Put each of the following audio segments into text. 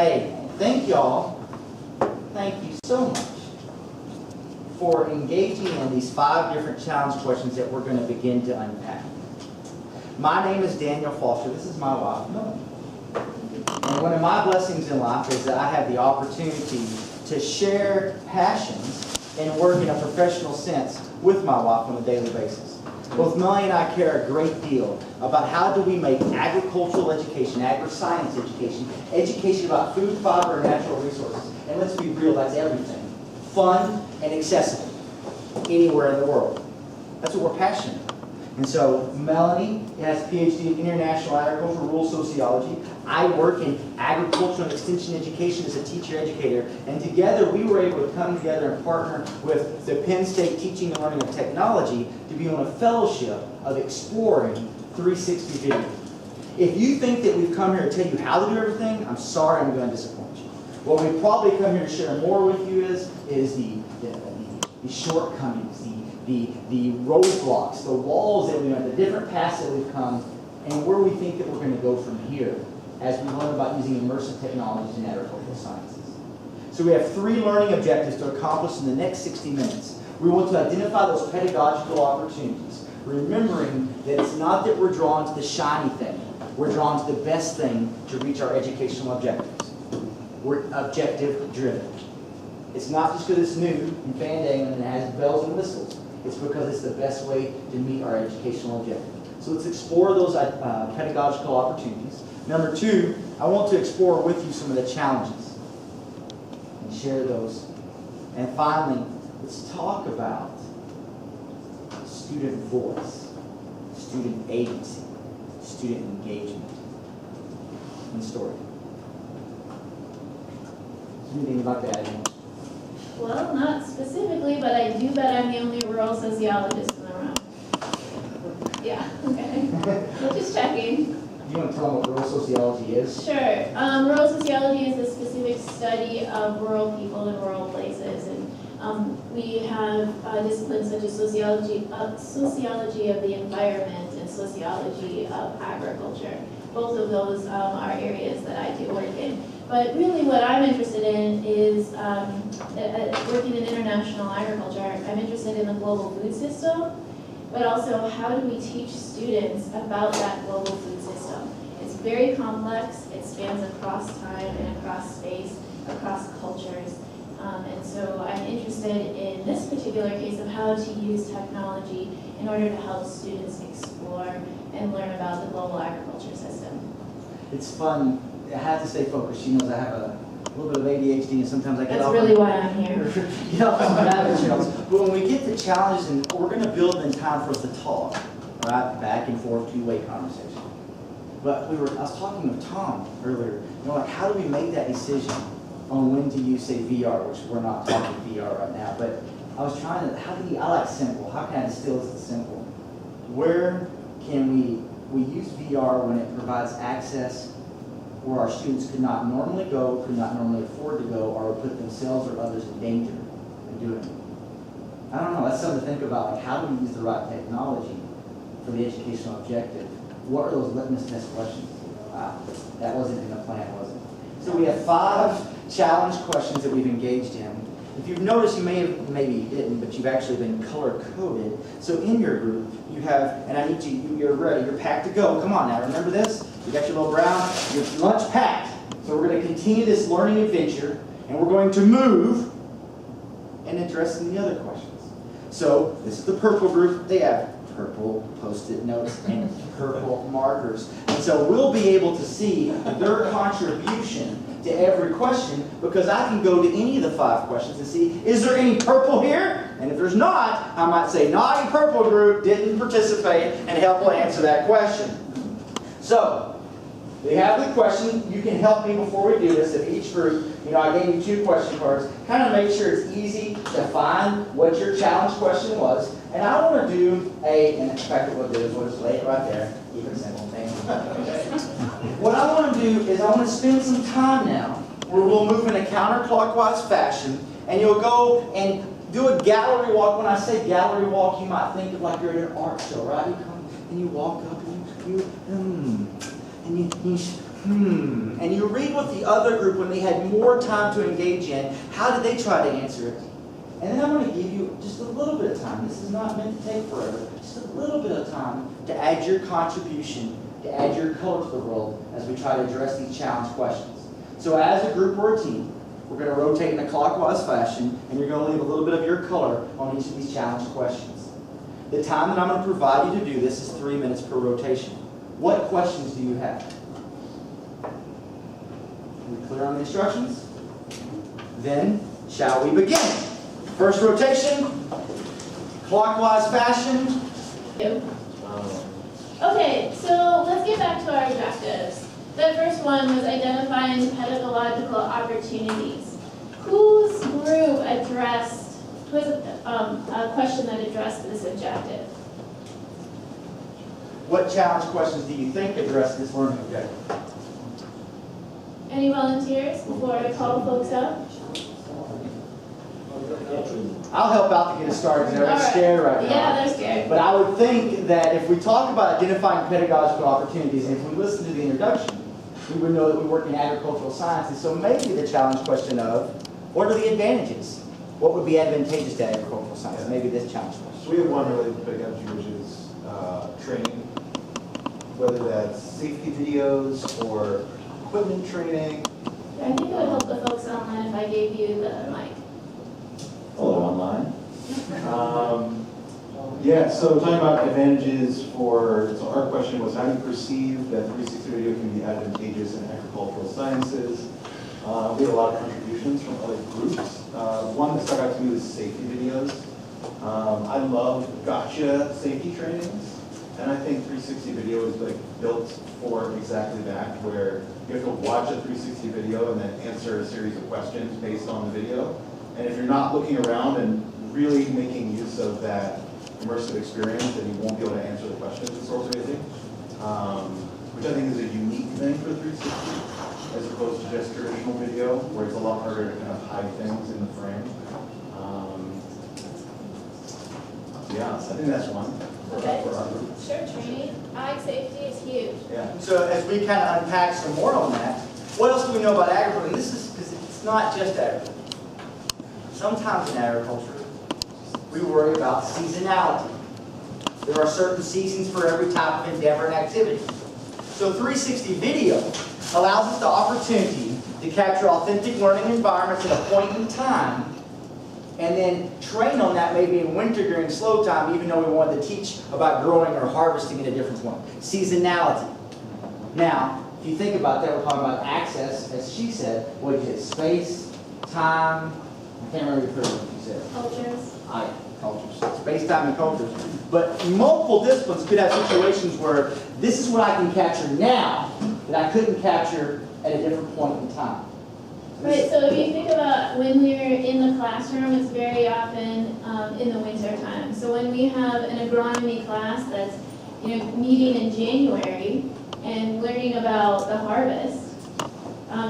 Hey, thank y'all. Thank you so much for engaging in these 5 different challenge questions that we're going to begin to unpack. My name is Daniel Foster. This is my wife, Melanie. And one of my blessings in life is that I have the opportunity to share passions and work in a professional sense with my wife on a daily basis. Both Melanie and I care a great deal about how do we make agricultural education, agri-science education, education about food, fiber, and natural resources. And let's be real, that's everything. Fun and accessible anywhere in the world. That's what we're passionate about. And so Melanie has a PhD in International Agricultural Rural Sociology. I work in agricultural and extension education as a teacher-educator. And together we were able to come together and partner with the Penn State Teaching and Learning of Technology to be on a fellowship of exploring 360 video. If you think that we've come here to tell you how to do everything, I'm sorry, I'm going to disappoint you. What we've probably come here to share more with you is the shortcomings, the roadblocks, the walls that we have, the different paths that we've come, and where we think that we're going to go from here as we learn about using immersive technologies in agricultural sciences. So we have 3 learning objectives to accomplish in the next 60 minutes. We want to identify those pedagogical opportunities, remembering that it's not that we're drawn to the shiny thing. We're drawn to the best thing to reach our educational objectives. We're objective driven. It's not just because it's new and fan-dangling and it has bells and whistles. It's because it's the best way to meet our educational objective. So let's explore those pedagogical opportunities. Number 2, I want to explore with you some of the challenges and share those. And finally, let's talk about student voice, student agency, student engagement, and story. Anything about that? Well, not specifically, but I do bet I'm the only rural sociologist in the room. Yeah, okay. So just checking. You want to tell them what rural sociology is? Sure. Rural sociology is a specific study of rural people in rural places. And we have disciplines such as sociology of the environment and sociology of agriculture. Both of those are areas that I do work in. But really what I'm interested in is working in international agriculture. I'm interested in the global food system, but also how do we teach students about that global food system? It's very complex. It spans across time and across space, across cultures. And so I'm interested in this particular case of how to use technology in order to help students explore and learn about the global agriculture system. It's fun. I have to stay focused. She knows I have a little bit of ADHD and sometimes I get That's off. really why I'm here. But when we get to challenges, and we're going to build in time for us to talk, right? Back and forth, 2-way conversation. But I was talking with Tom earlier, like how do we make that decision on when to use, say, VR, which we're not talking VR right now, but I was trying to, I like simple. How can I distill this as simple? Where can we use VR when it provides access where our students could not normally go, could not normally afford to go, or would put themselves or others in danger in doing it? I don't know, that's something to think about, like how do we use the right technology for the educational objective? What are those litmus test questions? That wasn't in the plan, was it? So we have 5 challenge questions that we've engaged in. If you've noticed, you maybe you didn't, but you've actually been color-coded. So in your group, you have, and I need you're ready, you're packed to go. Come on now, remember this? You got your little brown, your lunch packed. So we're going to continue this learning adventure, and we're going to move and address the other questions. So this is the purple group. They have purple Post-it notes and purple markers. And so we'll be able to see their contribution to every question, because I can go to any of the 5 questions and see, is there any purple here? And if there's not, I might say, naughty purple group didn't participate and help answer that question. So, we have the question. You can help me before we do this. If each group, I gave you 2 question cards. Kind of make sure it's easy to find what your challenge question was. And I want to do and in fact what we'll do is we'll just lay it right there. Keep it simple. What I want to do is I want to spend some time now where we'll move in a counterclockwise fashion, and you'll go and do a gallery walk. When I say gallery walk, you might think of like you're at an art show, right? You come and you walk up and you And you read what the other group, when they had more time to engage in, how did they try to answer it? And then I'm going to give you just a little bit of time. This is not meant to take forever. Just a little bit of time to add your contribution, to add your color to the world as we try to address these challenge questions. So as a group or a team, we're going to rotate in a clockwise fashion, and you're going to leave a little bit of your color on each of these challenge questions. The time that I'm going to provide you to do this is 3 minutes per rotation. What questions do you have? Are we clear on the instructions? Then, shall we begin? First rotation, clockwise fashion. Okay, so let's get back to our objectives. The first one was identifying pedagogical opportunities. Whose group addressed, who was a question that addressed this objective? What challenge questions do you think address this learning objective? Any volunteers before I call folks up? I'll help out to get us started. They're scared right now. Yeah, they're scared. But I would think that if we talk about identifying pedagogical opportunities, and if we listen to the introduction, we would know that we work in agricultural sciences. So maybe the challenge question of, what are the advantages? What would be advantageous to agricultural science? Maybe this challenge question. So we have one really big energy, which is training, whether that's safety videos or equipment training. I think it would help the folks online if I gave you the mic. Hello, online. Yeah, so talking about advantages for, so our question was, how do you perceive that 360 video can be advantageous in agricultural sciences? We had a lot of contributions from other groups. One that stuck out to me was safety videos. I love gotcha safety trainings, and I think 360 video is like built for exactly that, where you have to watch a 360 video and then answer a series of questions based on the video. And if you're not looking around and really making use of that immersive experience, then you won't be able to answer the questions it's raising, which I think is a unique thing for 360, as opposed to just traditional video, where it's a lot harder to kind of hide things in the frame. Yeah, I think that's one. Okay. For our group. Sure, training. Ag safety is huge. Yeah. So as we kind of unpack some more on that, what else do we know about agriculture? And this is because it's not just agriculture. Sometimes in agriculture, we worry about seasonality. There are certain seasons for every type of endeavor and activity. So 360 video allows us the opportunity to capture authentic learning environments at a point in time, and then train on that maybe in winter during slow time, even though we wanted to teach about growing or harvesting in a different one. Seasonality. Now, if you think about that, we're talking about access, as she said. What is it? Space, time, I can't remember the first one she said. Cultures. Cultures. Space, time, and cultures. But multiple disciplines could have situations where this is what I can capture now that I couldn't capture at a different point in time. Right, so if you think about when we're in the classroom, it's very often in the winter time. So when we have an agronomy class that's meeting in January and learning about the harvest,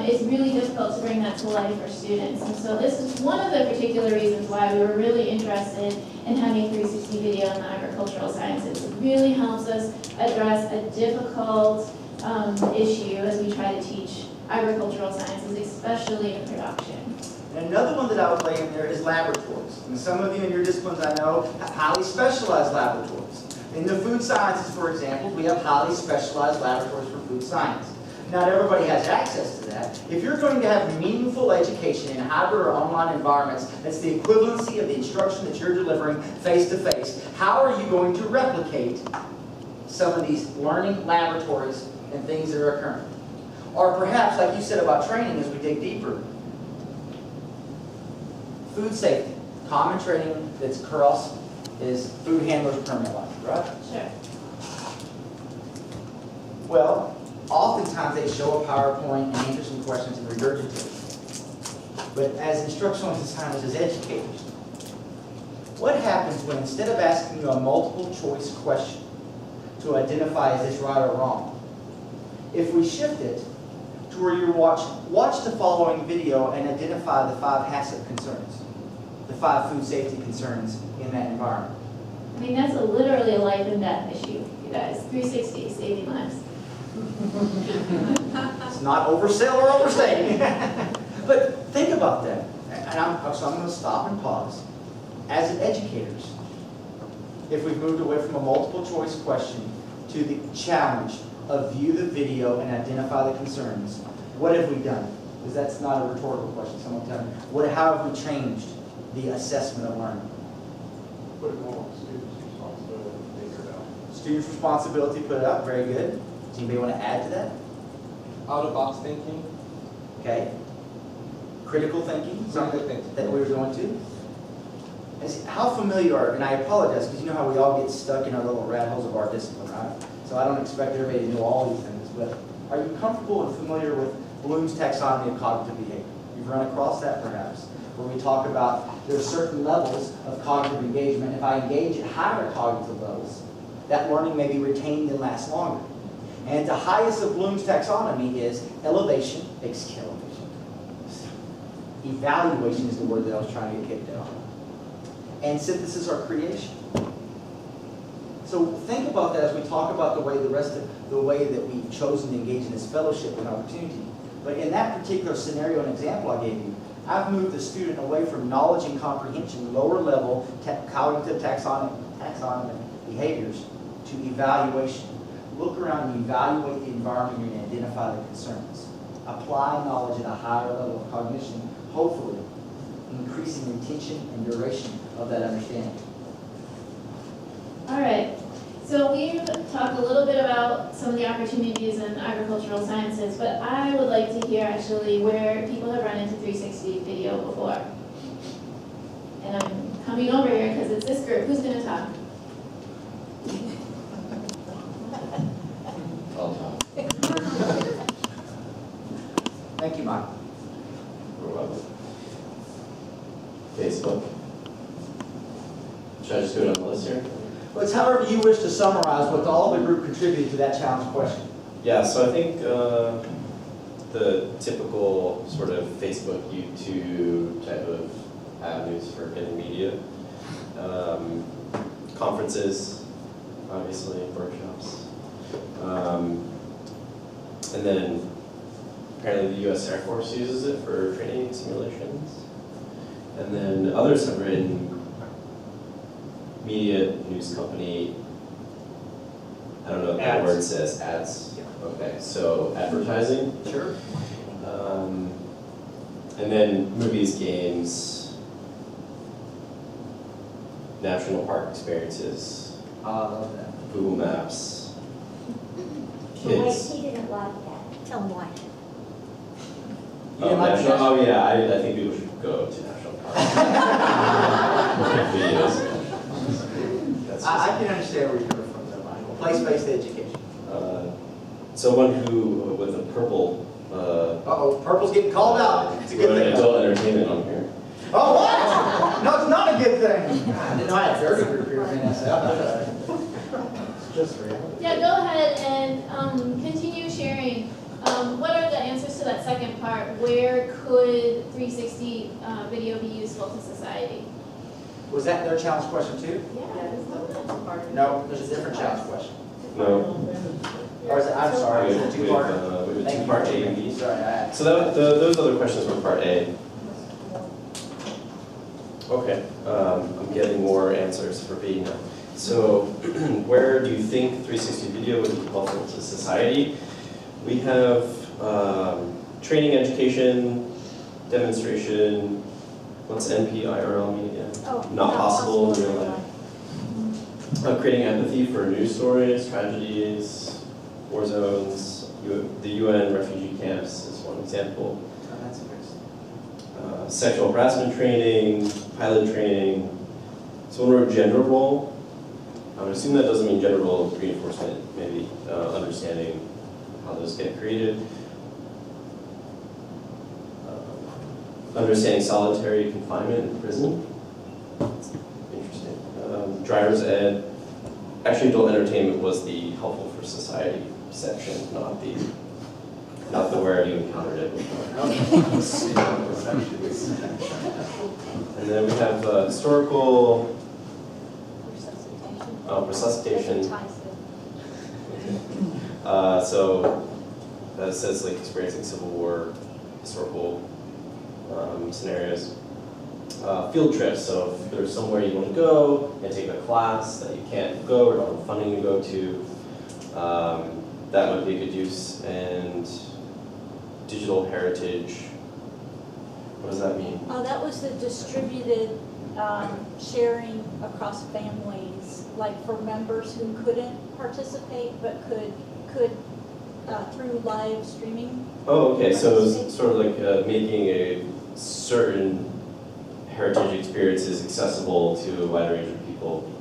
it's really difficult to bring that to life for students. And so this is one of the particular reasons why we were really interested in having 360 video in the agricultural sciences. It really helps us address a difficult issue as we try to teach agricultural sciences, especially in production. And another one that I would lay in there is laboratories. And some of you in your disciplines I know have highly specialized laboratories. In the food sciences, for example, we have highly specialized laboratories for food science. Not everybody has access to that. If you're going to have meaningful education in hybrid or online environments, that's the equivalency of the instruction that you're delivering face-to-face, how are you going to replicate some of these learning laboratories and things that are occurring? Or perhaps, like you said about training as we dig deeper, food safety. Common training that's across is food handlers permanent life, right? Sure. Well, oftentimes they show a PowerPoint and answer some questions and regurgitate. But as instructional designers, as educators, what happens when instead of asking you a multiple choice question to identify is this right or wrong, if we shift it to where you watch the following video and identify the 5 HACCP concerns, the 5 food safety concerns in that environment. I mean, that's literally a life and death issue, you guys. 360, saving lives. It's not oversell or overstating. But think about that. And so I'm going to stop and pause. As educators, if we've moved away from a multiple choice question to the challenge of view the video and identify the concerns, what have we done? Because that's not a rhetorical question. Someone tell me, how have we changed the assessment of learning? Put it more on students' responsibility to figure it out. Students' responsibility, put it up, very good. Does anybody want to add to that? Out-of-box thinking. Okay. Critical thinking, something that we were going to. How familiar are, and I apologize, because you know how we all get stuck in our little rat holes of our discipline, right? So I don't expect everybody to know all these things, but are you comfortable and familiar with Bloom's taxonomy of cognitive behavior? You've run across that perhaps, where we talk about there are certain levels of cognitive engagement. If I engage at higher cognitive levels, that learning may be retained and last longer. And the highest of Bloom's taxonomy is elevation, elevation. Evaluation is the word that I was trying to get kicked out. And synthesis or creation. So think about that as we talk about the way that we've chosen to engage in this fellowship and opportunity. But in that particular scenario and example I gave you, I've moved the student away from knowledge and comprehension, lower level cognitive taxonomic behaviors, to evaluation. Look around and evaluate the environment and identify the concerns. Apply knowledge at a higher level of cognition, hopefully increasing intention and duration of that understanding. All right. So we've talked a little bit about some of the opportunities in agricultural sciences, but I would like to hear actually where people have run into 360 video before. And I'm coming over here because it's this group. Who's going to talk? I'll talk. Thank you, Mike. You're welcome. Facebook. Should I just do it on the list here? Well, it's however you wish to summarize what all the group contributed to that challenge question. Yeah, so I think the typical sort of Facebook, YouTube type of avenues for getting media. Conferences, obviously, workshops. And then apparently the US Air Force uses it for training simulations. And then others have written media, news company, I don't know what that word says, ads? Okay, so advertising. Sure. And then movies, games, national park experiences, I love that. Google Maps, Wait, kids. he didn't like that. Tell him why. You didn't like that? Oh yeah, I think people should go to national parks. Videos. That's I can understand where you're coming from there, Michael. Place-based education. Someone who, with a purple, Uh-oh, purple's getting called out. It's a good wrote thing. adult entertainment on here. Oh, what? No, it's not a good thing. I didn't know I had 30 group here in NSF. It's just reality. Yeah, go ahead and continue sharing. What are the answers to that second part? Where could 360 video be useful to society? Was that their challenge question too? Yeah. No, there's a different challenge question. No. Or is it, I'm sorry, is it a two-parter? We have Thank you. two-part A and B. Sorry, I asked. So those other questions were part A. Okay, I'm getting more answers for B now. So where do you think 360 video would be helpful to society? We have training, education, demonstration. What's NPIRL mean again? Oh, Not possible in real life. Creating empathy for news stories, tragedies, war zones. The UN refugee camps is one example. Oh, that's interesting. Sexual harassment training, pilot training. So when we're gender role, I would assume that doesn't mean gender role reinforcement, maybe understanding how those get created. Understanding solitary confinement in prison. Interesting. Driver's ed. Actually, adult entertainment was the helpful for society section, not the where have you encountered it before. And then we have historical resuscitation. So that says like experiencing Civil War, historical scenarios. Field trips, so if there's somewhere you want to go and take a class that you can't go or don't have funding to go to, that might be a good use. And digital heritage, what does that mean? That was the distributed sharing across families, like for members who couldn't participate but could through live streaming. Oh, okay, so it's sort of like making a certain heritage experiences accessible to a wide range of people.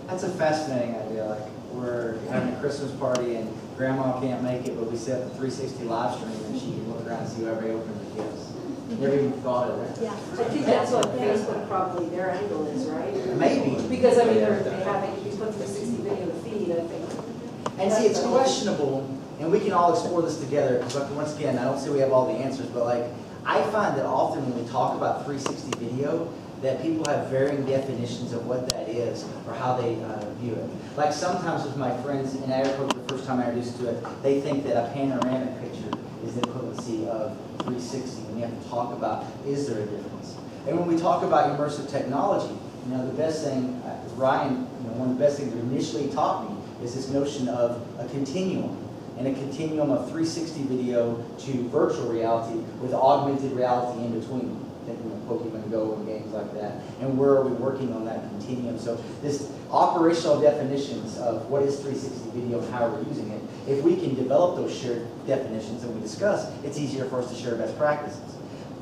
That's a fascinating idea. Like we're having a Christmas party and grandma can't make it, but we set the 360 live stream and she can look around and see whoever opened the gifts. Never even thought of that. Yeah. I think that's what Facebook probably their angle is, right? Maybe. Because I mean, they have, if you put 360 video feed, I think. And see, it's questionable, and we can all explore this together, because like, once again, I don't say we have all the answers, but like, I find that often when we talk about 360 video, that people have varying definitions of what that is, or how they view it. Like sometimes with my friends in agriculture, the first time I introduced to it, they think that a panoramic picture is the equivalency of 360, and we have to talk about, is there a difference? And when we talk about immersive technology, you know, the best thing, Ryan, you know, one of the best things that initially taught me is this notion of a continuum, and a continuum of 360 video to virtual reality with augmented reality in between. Thinking of Pokemon Go and games like that. And where are we working on that continuum? So this operational definitions of what is 360 video and how we're using it, if we can develop those shared definitions that we discuss, it's easier for us to share best practices.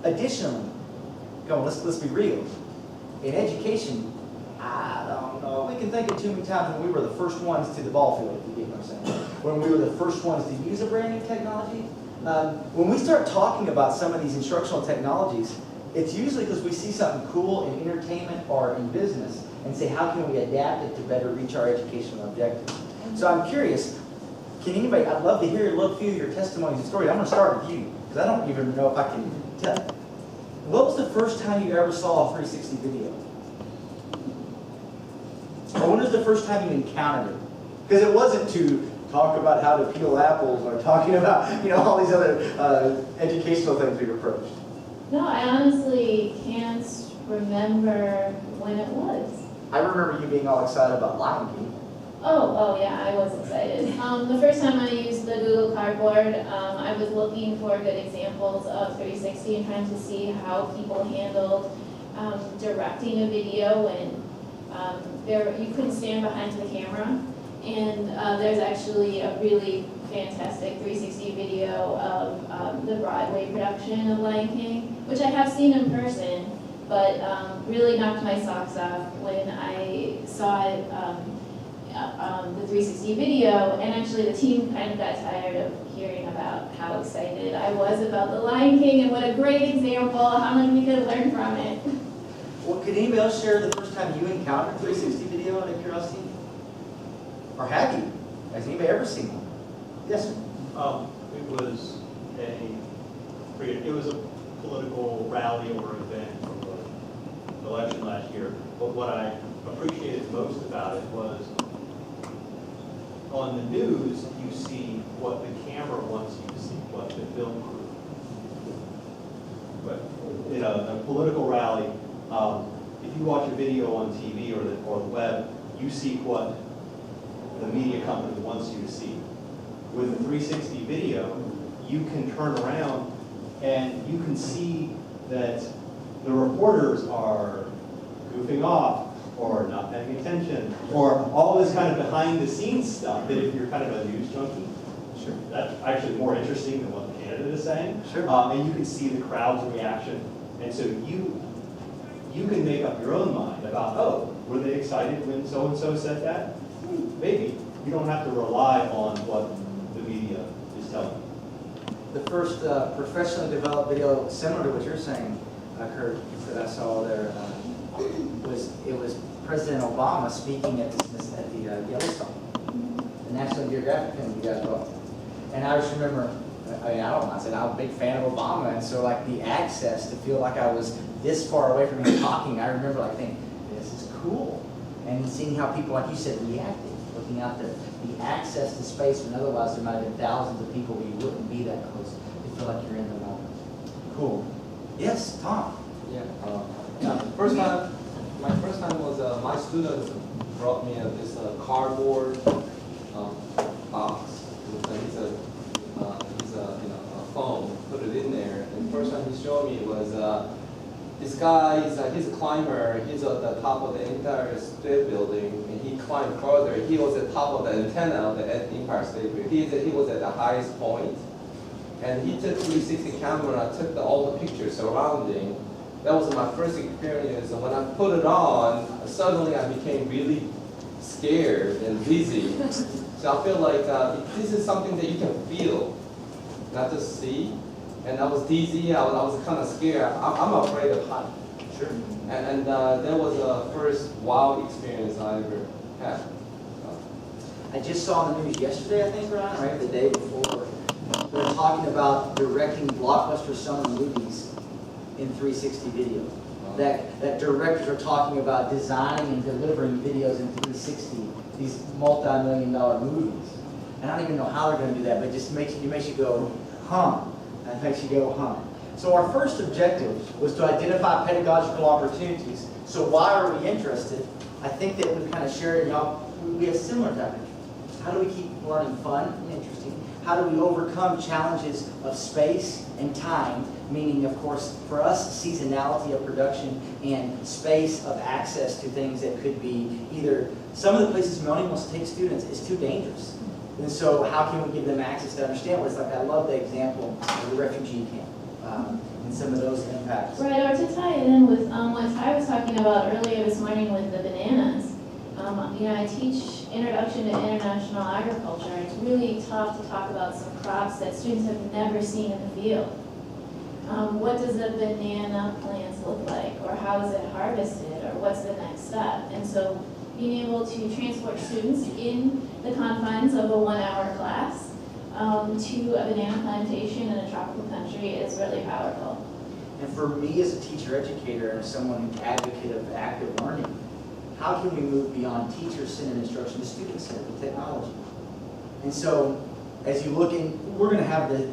Additionally, come on, let's be real. In education, I don't know, we can think of too many times when we were the first ones to the ball field, if you get what I'm saying. When we were the first ones to use a brand new technology. When we start talking about some of these instructional technologies, it's usually because we see something cool in entertainment or in business and say, how can we adapt it to better reach our educational objectives? So I'm curious, can anybody, I'd love to hear a few of your testimonies and stories. I'm going to start with you, because I don't even know if I can tell. What was the first time you ever saw a 360 video? Or when was the first time you encountered it? Because it wasn't to talk about how to peel apples or talking about, you know, all these other educational things we've approached. No, I honestly can't remember when it was. I remember you being all excited about Lion King. Oh yeah, I was excited. The first time I used the Google Cardboard, I was looking for good examples of 360 and trying to see how people handled directing a video when you couldn't stand behind the camera. And there's actually a really fantastic 360 video of the Broadway production of Lion King, which I have seen in person, but really knocked my socks off when I saw it, the 360 video, and actually the team kind of got tired of hearing about how excited I was about the Lion King and what a great example, how much we could learn from it. Well, could anybody else share the first time you encountered 360 video out of curiosity? Or have you? Has anybody ever seen one? Yes, sir. It was a political rally or event for the election last year. But what I appreciated most about it was on the news, you see what the camera wants you to see, what the film crew. But in a political rally, if you watch a video on TV or the web, you see what the media company wants you to see. With a 360 video, you can turn around and you can see that the reporters are goofing off or not paying attention or all this kind of behind the scenes stuff that if you're kind of a news junkie, Sure. that's actually more interesting than what the candidate is saying. Sure. And you can see the crowd's reaction. And so you can make up your own mind about, oh, were they excited when so-and-so said that? Maybe. You don't have to rely on what the media is telling you. The first professionally developed video similar to what you're saying, Kurt, that I saw there was President Obama speaking at the Yellowstone, the National Geographic film you guys brought. And I just remember, I said I'm a big fan of Obama, and so like the access to feel like I was this far away from him talking, I remember like thinking, this is cool. and seeing how people, like you said, reacted, looking out the access to space when otherwise there might have been thousands of people where you wouldn't be that close. You feel like you're in the moment. Cool. Yes, Tom. Yeah. First time, my first time was my students brought me this cardboard box. He's a foam. Put it in there. And first time he showed me was this guy. He's a climber. He's at the top of the Empire State Building, and he climbed further. He was at the top of the antenna of the Empire State Building. He was at the highest point. And he took 360 camera, took all the pictures surrounding. That was my first experience. And when I put it on, suddenly I became really scared and dizzy. So I feel like this is something that you can feel, not just see. And I was dizzy. I was kind of scared. I'm afraid of height. Sure. And that was the first wow experience I ever had. I just saw in the news yesterday, I think, Ryan, right, the day before. They're talking about directing blockbuster summer movies in 360 video. That directors are talking about designing and delivering videos in 360, these multi-million-dollar movies. And I don't even know how they're going to do that, but it just makes you go, huh. It makes you go, huh. So our first objective was to identify pedagogical opportunities. So why are we interested? I think that we kind of shared, y'all, we have similar topics. How do we keep learning fun and interesting? How do we overcome challenges of space and time? Meaning, of course, for us, seasonality of production and space of access to things that could be either, some of the places Melanie wants to take students is too dangerous. And so how can we give them access to understand what it's like? I love the example of the refugee camp and some of those impacts. Right, or to tie it in with what Ty was talking about earlier this morning with the bananas. I teach Introduction to International Agriculture. It's really tough to talk about some crops that students have never seen in the field. What does a banana plant look like? Or how is it harvested? Or what's the next step? And so being able to transport students in the confines of a 1-hour class to a banana plantation in a tropical country is really powerful. And for me as a teacher educator and someone who's advocate of active learning, how can we move beyond teacher-centered instruction to student-centered with technology? And so, as you look in, we're going to have the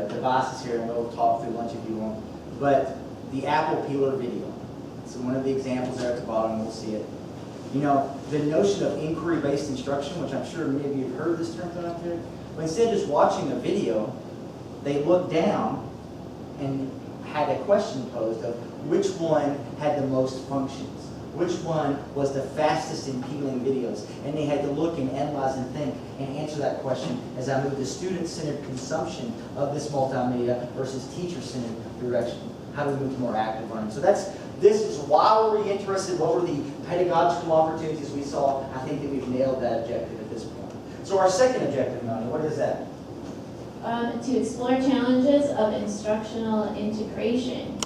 devices here, and we'll talk through lunch if you want. But the Apple Peeler video. So one of the examples there at the bottom, we'll see it. You know, the notion of inquiry-based instruction, which I'm sure maybe you've heard this term thrown out there, but instead of just watching a video, they looked down and had a question posed of which one had the most functions. Which one was the fastest in peeling videos? And they had to look and analyze and think and answer that question as I move to student-centered consumption of this multimedia versus teacher-centered direction. How do we move to more active learning? So this is why were we interested, what were the pedagogical opportunities we saw. I think that we've nailed that objective at this point. So our second objective, Melanie, what is that? To explore challenges of instructional integration.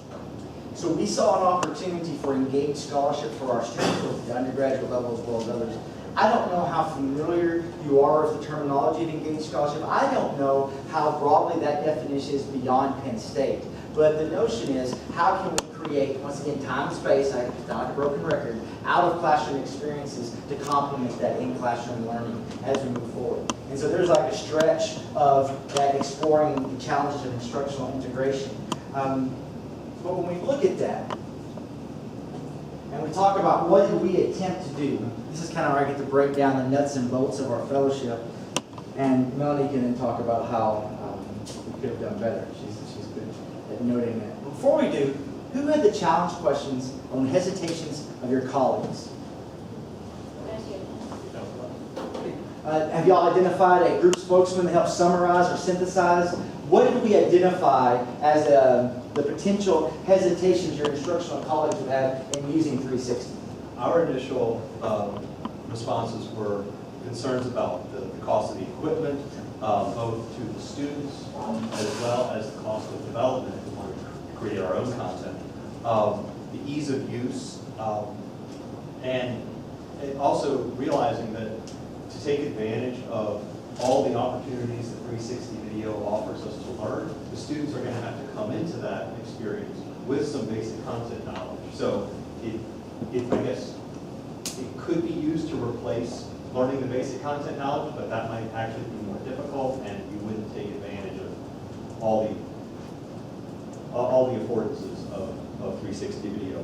So we saw an opportunity for engaged scholarship for our students at the undergraduate level as well as others. I don't know how familiar you are with the terminology of engaged scholarship. I don't know how broadly that definition is beyond Penn State. But the notion is, how can we create, once again, time and space, I sound like a broken record, out of classroom experiences to complement that in-classroom learning as we move forward. And so there's like a stretch of that exploring the challenges of instructional integration. But when we look at that, and we talk about what do we attempt to do, this is kind of where I get to break down the nuts and bolts of our fellowship. And Melanie can then talk about how we could have done better. She's good at noting that. Before we do, who had the challenge questions on hesitations of your colleagues? Have y'all identified a group spokesman to help summarize or synthesize? What did we identify as the potential hesitations your instructional colleagues would have in using 360? Our initial responses were concerns about the cost of the equipment, both to the students as well as the cost of development if we want to create our own content, the ease of use, and also realizing that to take advantage of all the opportunities that 360 video offers us to learn, the students are going to have to come into that experience with some basic content knowledge. So I guess it could be used to replace learning the basic content knowledge, but that might actually be more difficult, and you wouldn't take advantage of all the affordances of 360 video.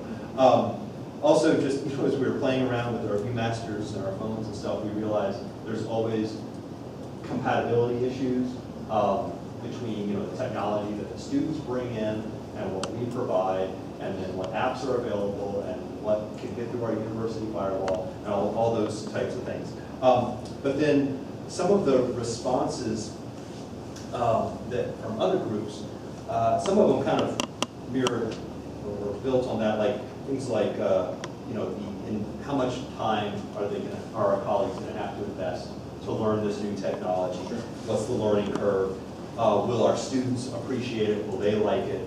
Also, just as we were playing around with our Viewmasters and our phones and stuff, we realized there's always compatibility issues between the technology that the students bring in and what we provide, and then what apps are available and what can get through our university firewall and all those types of things. But then some of the responses that from other groups, some of them kind of mirrored or built on that, like things like how much time are our colleagues going to have to invest to learn this new technology? What's the learning curve? Will our students appreciate it? Will they like it?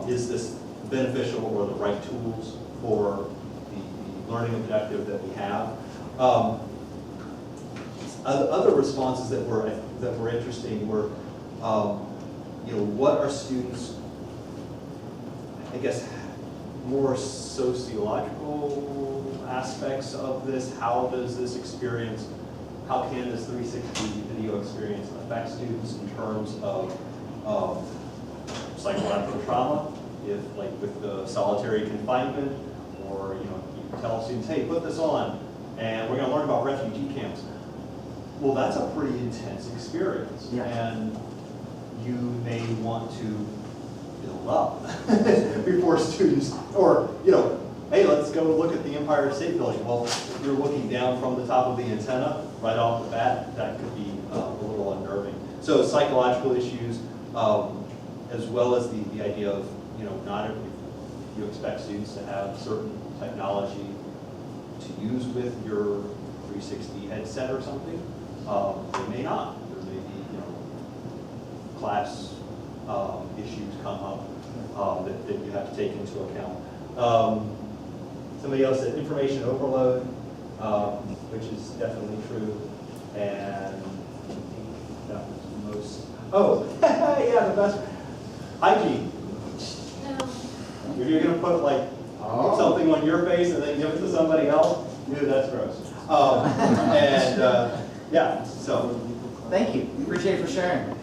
Is this beneficial or the right tools for the learning objective that we have? Other responses that were interesting were, what are students, I guess, more sociological aspects of this? How does this experience, how can this 360 video experience affect students in terms of psychological trauma, if like with the solitary confinement, or you tell students, hey, put this on, and we're going to learn about refugee camps. Well, that's a pretty intense experience, Yeah. and you may want to build up before students, or hey, let's go look at the Empire State Building. Well, if you're looking down from the top of the antenna right off the bat, that could be a little unnerving. So psychological issues, as well as the idea of not if you expect students to have certain technology to use with your 360 headset or something. They may not. There may be class issues come up that you have to take into account. Somebody else said information overload, which is definitely true. And I think that was the most. Oh, yeah, the best. Hygiene. If you're going to put like something on your face and then give it to somebody else, that's gross. Yeah, so. Thank you. Appreciate it for sharing.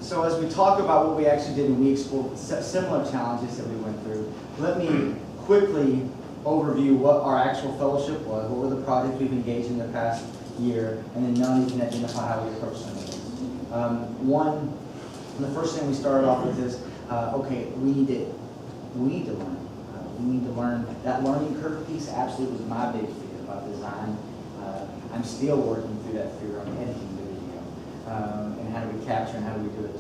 So as we talk about what we actually did and we explored similar challenges that we went through, let me quickly overview what our actual fellowship was, what were the projects we've engaged in the past year, and then Melanie can identify how we approach some of these. The first thing we started off with is, okay, we need to learn. We need to learn. That learning curve piece absolutely was my big fear about design. I'm still working through that fear on editing the video. And how do we capture and how do we do it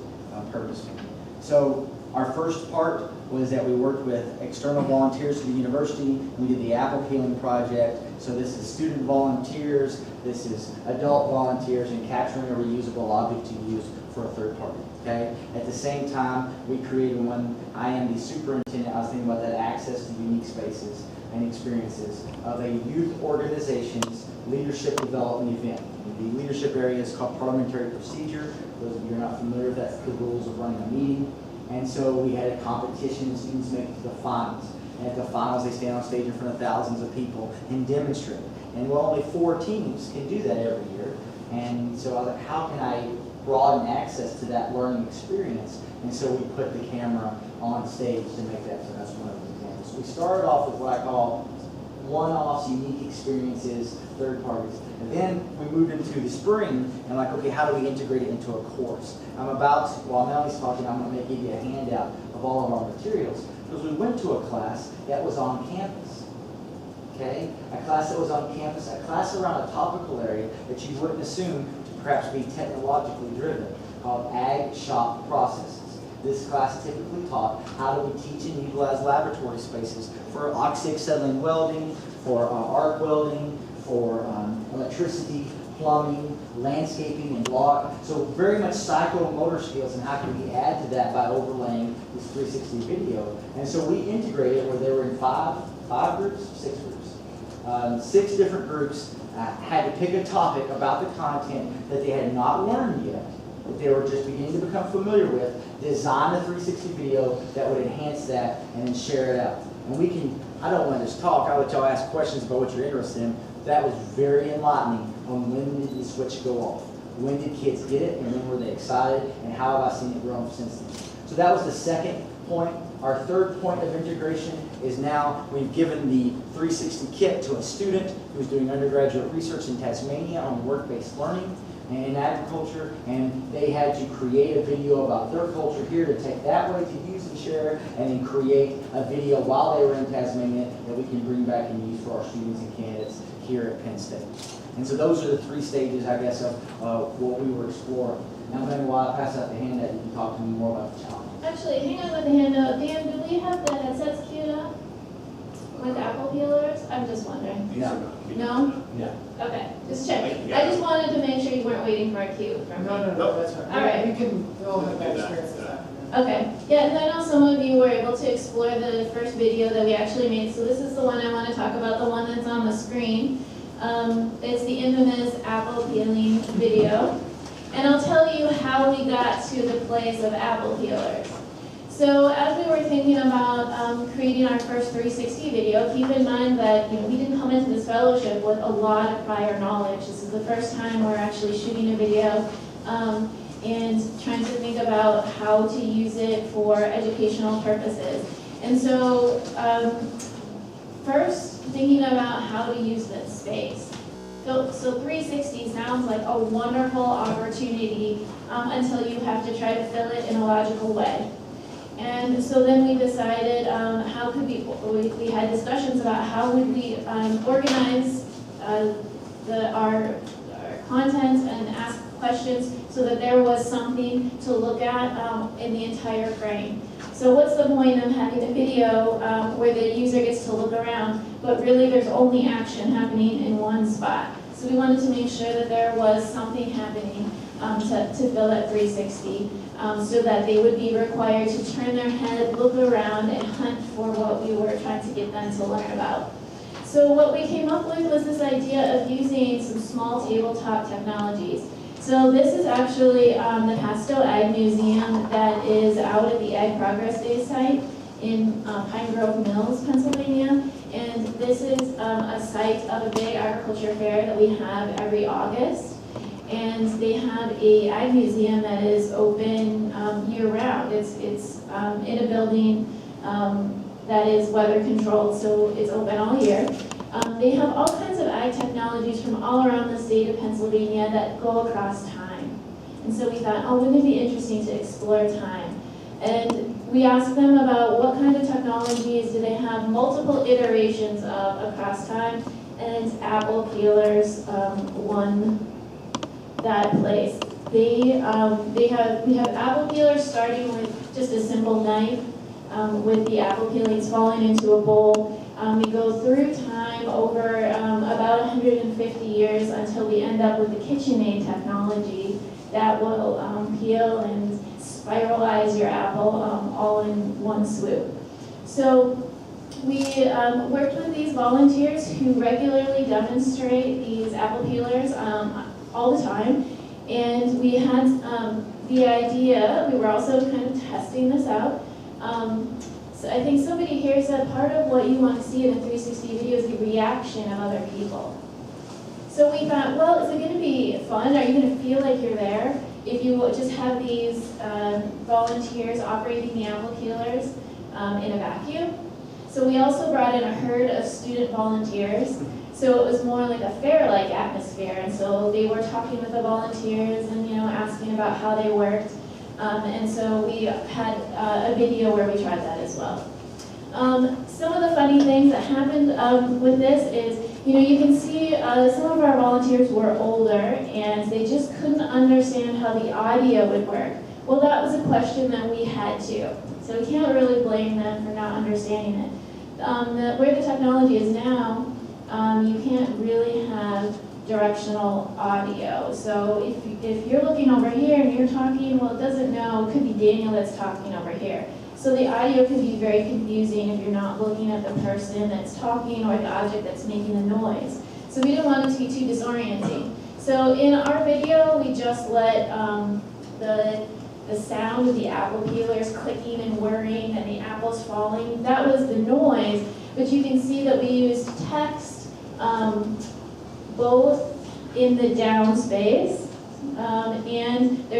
purposefully. So our first part was that we worked with external volunteers from the university. We did the apple peeling project. So this is student volunteers, this is adult volunteers, and capturing a reusable object to use for a third party. Okay. At the same time, we created one. I am the superintendent. I was thinking about that access to unique spaces and experiences of a youth organization's leadership development event. The leadership area is called parliamentary procedure. Those of you who are not familiar, that's the rules of running a meeting. And so we had a competition, students make it to the finals. And at the finals, they stand on stage in front of thousands of people and demonstrate. And well, only 4 teams can do that every year. And so I was like, how can I broaden access to that learning experience? And so we put the camera on stage to make that, so that's one of the examples. We started off with what I call one-offs, unique experiences, third parties. And then we moved into the spring and like, okay, how do we integrate it into a course? While Melanie's talking, I'm going to give you a handout of all of our materials. Because we went to a class that was on campus. Okay? A class that was on campus, a class around a topical area that you wouldn't assume to perhaps be technologically driven, called Ag Shop Processes. This class typically taught how do we teach and utilize laboratory spaces for oxy acetylene welding, for arc welding, for electricity, plumbing, landscaping, and log. So very much psychomotor skills, and how can we add to that by overlaying this 360 video? And so we integrated where they were in six groups. 6 different groups had to pick a topic about the content that they had not learned yet, that they were just beginning to become familiar with, design a 360 video that would enhance that and then share it out. And we can I don't want to just talk, I'll let y'all ask questions about what you're interested in. That was very enlightening on when did the switch go off? When did kids get it, and when were they excited, and how have I seen it grow since then? So that was the second point. Our third point of integration is now we've given the 360 kit to a student who's doing undergraduate research in Tasmania on work-based learning and agriculture, and they had to create a video about their culture here to take that way to use and share, and then create a video while they were in Tasmania that we can bring back and use for our students and candidates here at Penn State. And so those are the three stages, I guess, of what we were exploring. Now, then, while I pass out the handout, you can talk to me more about the challenge. Actually, hang on with the handout. Dan, do we have the headsets queued up with apple peelers? I'm just wondering. No. No? No. Okay, just checking. I just wanted to make sure you weren't waiting for a cue from me. No, that's fine. All right. We can, we'll have that experience this afternoon. Okay, yeah, and I know some of you were able to explore the first video that we actually made, so this is the one I want to talk about, the one that's on the screen. It's the infamous apple peeling video, and I'll tell you how we got to the place of apple peelers. So as we were thinking about creating our first 360 video, keep in mind that we didn't come into this fellowship with a lot of prior knowledge. This is the first time we're actually shooting a video. And trying to think about how to use it for educational purposes. And so, first, thinking about how to use this space. So 360 sounds like a wonderful opportunity until you have to try to fill it in a logical way. And so then we decided how could we had discussions about how would we organize our content and ask questions so that there was something to look at in the entire frame. So what's the point of having a video where the user gets to look around, but really there's only action happening in one spot? So we wanted to make sure that there was something happening to fill that 360 so that they would be required to turn their head, look around, and hunt for what we were trying to get them to learn about. So what we came up with was this idea of using some small tabletop technologies. So this is actually the Pastel Ag Museum that is out at the Ag Progress Day site in Pine Grove Mills, Pennsylvania. And this is a site of a big agriculture fair that we have every August. And they have a Ag Museum that is open year-round. It's in a building that is weather controlled, so it's open all year. They have all kinds of ag technologies from all around the state of Pennsylvania that go across time. And so we thought, wouldn't it be interesting to explore time? And we asked them about what kind of technologies do they have multiple iterations of across time, and apple peelers won that place. We have apple peelers starting with just a simple knife with the apple peelings falling into a bowl. We go through time over about 150 years until we end up with the KitchenAid technology that will peel and spiralize your apple all in one swoop. So we worked with these volunteers who regularly demonstrate these apple peelers all the time. And we had the idea, we were also kind of testing this out. So I think somebody here said part of what you want to see in a 360 video is the reaction of other people. So we thought, well, is it going to be fun? Are you going to feel like you're there if you just have these volunteers operating the apple peelers in a vacuum? So we also brought in a herd of student volunteers. So it was more like a fair-like atmosphere. And so they were talking with the volunteers and asking about how they worked. And so we had a video where we tried that as well. Some of the funny things that happened with this is, you can see some of our volunteers were older and they just couldn't understand how the audio would work. Well, that was a question that we had too. So we can't really blame them for not understanding it. Where the technology is now, you can't really have directional audio. So if you're looking over here and you're talking, well, it doesn't know, it could be Daniel that's talking over here. So the audio can be very confusing if you're not looking at the person that's talking or the object that's making the noise. So we didn't want it to be too disorienting. So in our video, we just let the sound of the apple peelers clicking and whirring and the apples falling, that was the noise. but you can see that we used text both in the down space, and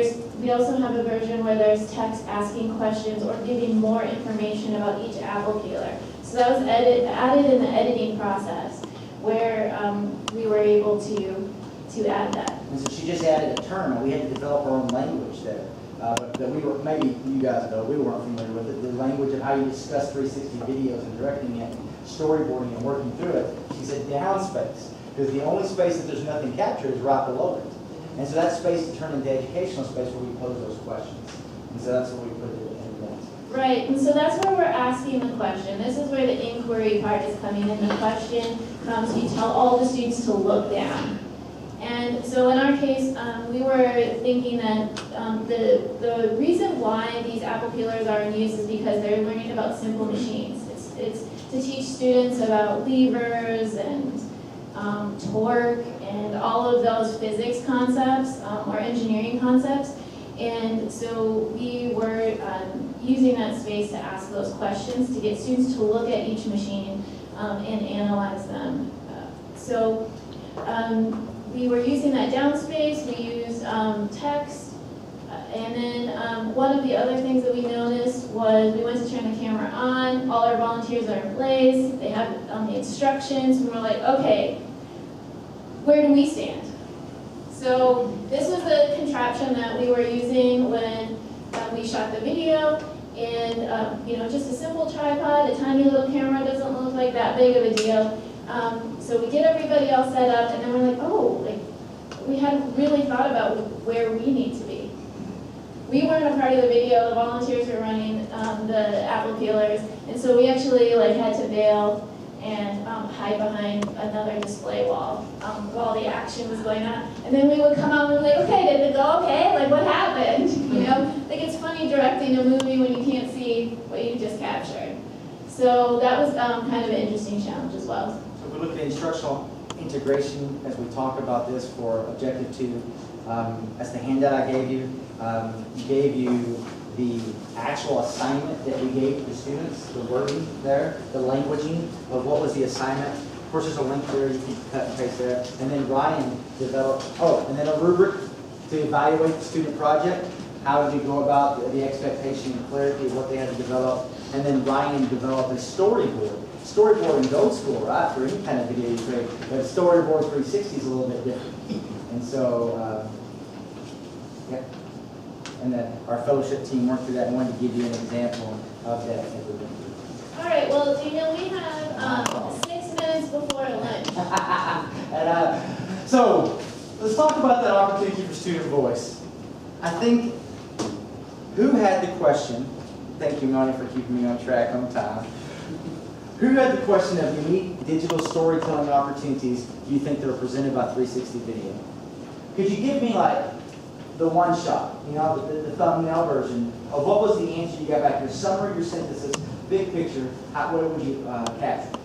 we also have a version where there's text asking questions or giving more information about each apple peeler. So that was added in the editing process, where we were able to add that. And so she just added a term, and we had to develop our own language there. That we were, maybe you guys know, we weren't familiar with it, the language of how you discuss 360 videos and directing it, storyboarding and working through it. She said downspace, because the only space that there's nothing captured is right below it. And so that space to turn into educational space where we pose those questions. And so that's where we put it in that. Right, and so that's where we're asking the question. This is where the inquiry part is coming in. The question comes, you tell all the students to look down. And so in our case, we were thinking that the reason why these apple peelers are in use is because they're learning about simple machines. It's to teach students about levers and torque and all of those physics concepts or engineering concepts. And so we were using that space to ask those questions to get students to look at each machine and analyze them. We were using that down space, we used text, and then one of the other things that we noticed was we went to turn the camera on, all our volunteers are in place, they have the instructions, and we're like, okay, where do we stand? So this was the contraption that we were using when we shot the video, and just a simple tripod, a tiny little camera, doesn't look like that big of a deal. So we get everybody all set up, and then we're like, oh, we hadn't really thought about where we need to be. We weren't a part of the video, the volunteers were running the apple peelers, and so we actually had to bail and hide behind another display wall while the action was going on. And then we would come out and we'd be like, okay, did it go okay? What happened? It's funny directing a movie when you can't see what you just captured. So that was kind of an interesting challenge as well. So we look at instructional integration as we talk about this for Objective 2. As the handout I gave you the actual assignment that we gave to the students, the wording there, the languaging of what was the assignment. Of course, there's a link there, you can cut and paste there. And then Ryan developed, and then a rubric to evaluate the student project. How did we go about the expectation and clarity of what they had to develop? And then Ryan developed a storyboard. Storyboarding is old school, right, for any kind of video you create, but storyboard 360 is a little bit different. And so, yeah. And then our fellowship team worked through that and wanted to give you an example of that as we went through. All right, well, Daniel, we have 6 minutes before lunch. So, let's talk about that opportunity for student voice. I think, who had the question, thank you, Melanie, for keeping me on track on time. Who had the question of unique digital storytelling opportunities do you think that are presented by 360 video? Could you give me the one shot, the thumbnail version of what was the answer you got back, your summary, your synthesis, big picture, what would you capture?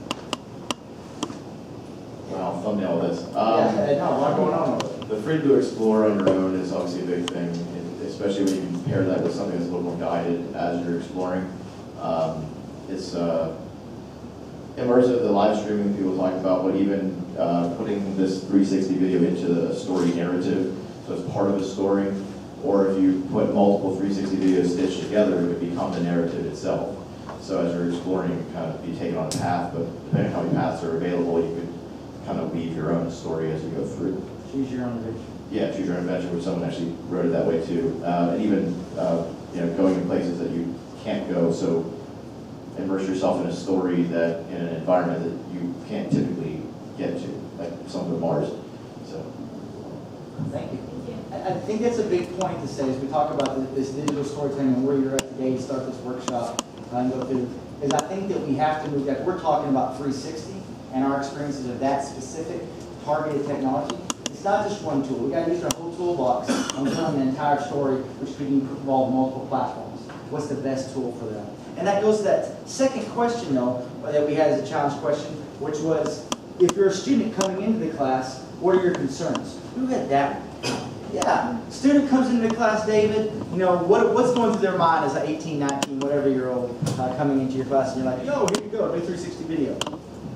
Well, thumbnail this. No, what's going on with it? The freedom to explore on your own is obviously a big thing, especially when you compare that with something that's a little more guided as you're exploring. It's immersive, the live streaming people talk about, but even putting this 360 video into the story narrative, so it's part of the story, or if you put multiple 360 videos stitched together, it would become the narrative itself. So as you're exploring, you can kind of be taken on a path, but depending on how many paths are available, you could kind of weave your own story as you go through. Choose your own adventure. Yeah, choose your own adventure, which someone actually wrote it that way too. And even going to places that you can't go, so immerse yourself in a story that in an environment that you can't typically get to, like something with Mars. So, thank you. I think that's a big point to say as we talk about this digital storytelling and where you're at today to start this workshop and go through, is I think that we have to move that. We're talking about 360 and our experiences of that specific targeted technology. It's not just one tool. We've got to use our whole toolbox on telling an entire story, which could involve multiple platforms. What's the best tool for that? And that goes to that second question, though, that we had as a challenge question, which was, if you're a student coming into the class, what are your concerns? Who had that one? Yeah, student comes into class, David, you know, what's going through their mind as an 18, 19, whatever-year-old coming into your class, and you're like, yo, here you go, do 360 video.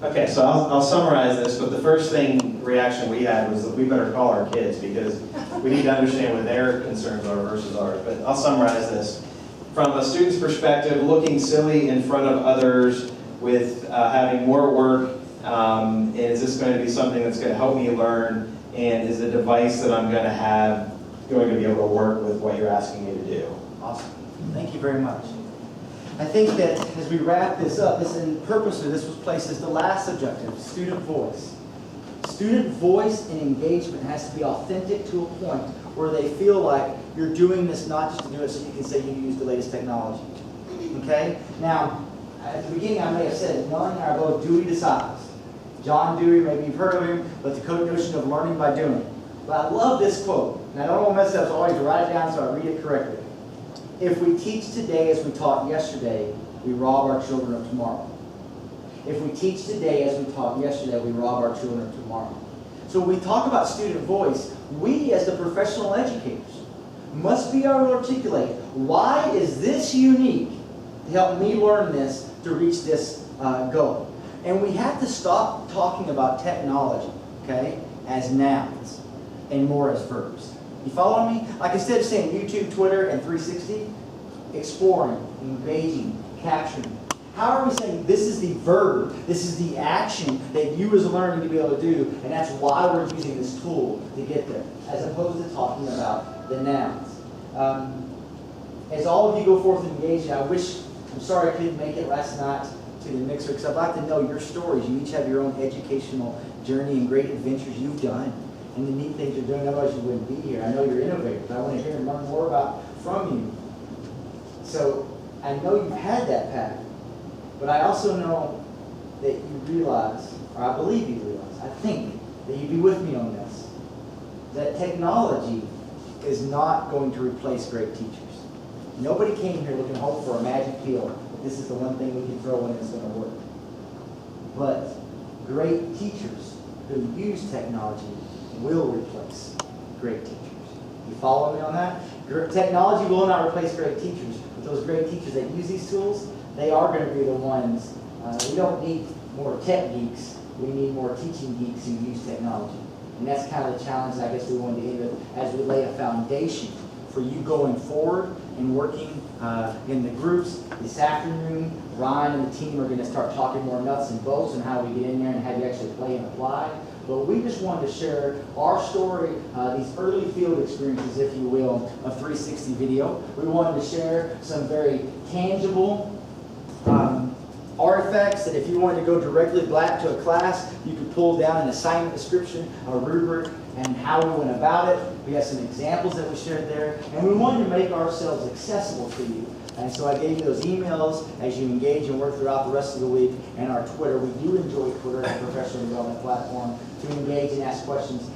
Okay, so I'll summarize this, but the first reaction we had was that we better call our kids because we need to understand what their concerns are versus ours. But I'll summarize this. From a student's perspective, looking silly in front of others with having more work, and is this going to be something that's going to help me learn, and is the device that I'm going to have going to be able to work with what you're asking me to do? Awesome. Thank you very much. I think that as we wrap this up, purposely this was placed as the last objective, student voice. Student voice and engagement has to be authentic to a point where they feel like you're doing this not just to do it so you can say you use the latest technology. Okay? Now, at the beginning I may have said, Melanie and I are both Dewey disciples. John Dewey, maybe you've heard of him, but the code notion of learning by doing. But I love this quote, and I don't want to mess it up, so I always write it down so I read it correctly. If we teach today as we taught yesterday, we rob our children of tomorrow. If we teach today as we taught yesterday, we rob our children of tomorrow. So when we talk about student voice, we as the professional educators must be able to articulate, why is this unique to help me learn this to reach this goal? And we have to stop talking about technology, okay, as nouns and more as verbs. You follow me? Like instead of saying YouTube, Twitter, and 360, exploring, engaging, capturing. How are we saying this is the verb, this is the action that you as a learner need to be able to do, and that's why we're using this tool to get there, as opposed to talking about the nouns. As all of you go forth and engage, I'm sorry I couldn't make it last night to the mixer, because I'd like to know your stories. You each have your own educational journey and great adventures you've done, and the neat things you're doing, otherwise you wouldn't be here. I know you're innovators. I want to hear and learn more from you. So I know you've had that path, but I also know that you realize, or I believe you realize, I think that you'd be with me on this, that technology is not going to replace great teachers. Nobody came here looking to hope for a magic pill. This is the one thing we can throw in that's going to work. But great teachers who use technology will replace great teachers. You follow me on that? Technology will not replace great teachers, but those great teachers that use these tools, they are going to be the ones. We don't need more tech geeks. We need more teaching geeks who use technology. And that's kind of the challenge I guess we wanted to end with as we lay a foundation for you going forward and working in the groups. This afternoon, Ryan and the team are going to start talking more nuts and bolts and how we get in there and how you actually play and apply. But we just wanted to share our story, these early field experiences, if you will, of 360 video. We wanted to share some very tangible artifacts that if you wanted to go directly back to a class, you could pull down an assignment description, a rubric, and how we went about it. We have some examples that we shared there, and we wanted to make ourselves accessible to you. And so I gave you those emails as you engage and work throughout the rest of the week, and our Twitter. We do enjoy Twitter as a professional development platform to engage and ask questions.